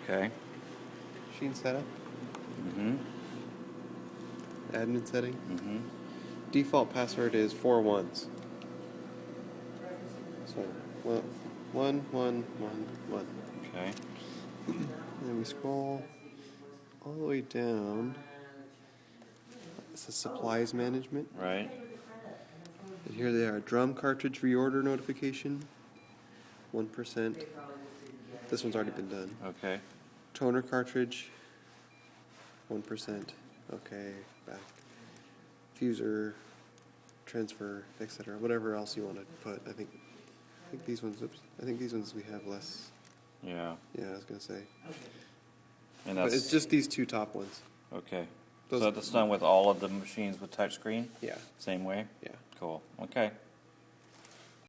Okay. Machine setup. Mm-hmm. Admin setting. Mm-hmm. Default password is 4 ones. So, 1, 1, 1. Okay. And then we scroll all the way down. It says supplies management. Right. And here they are. Drum cartridge reorder notification. 1%. This one's already been done. Okay. Toner cartridge. 1%. Okay. Back. Fuser. Transfer, etc. Whatever else you want to put. I think these ones. Oops. I think these ones we have less. Yeah. Yeah, I was gonna say. And But that's it's just these two top ones. okay. Those, So that's done with all of the machines with touchscreen? Yeah. Same way? Yeah. Cool. Okay.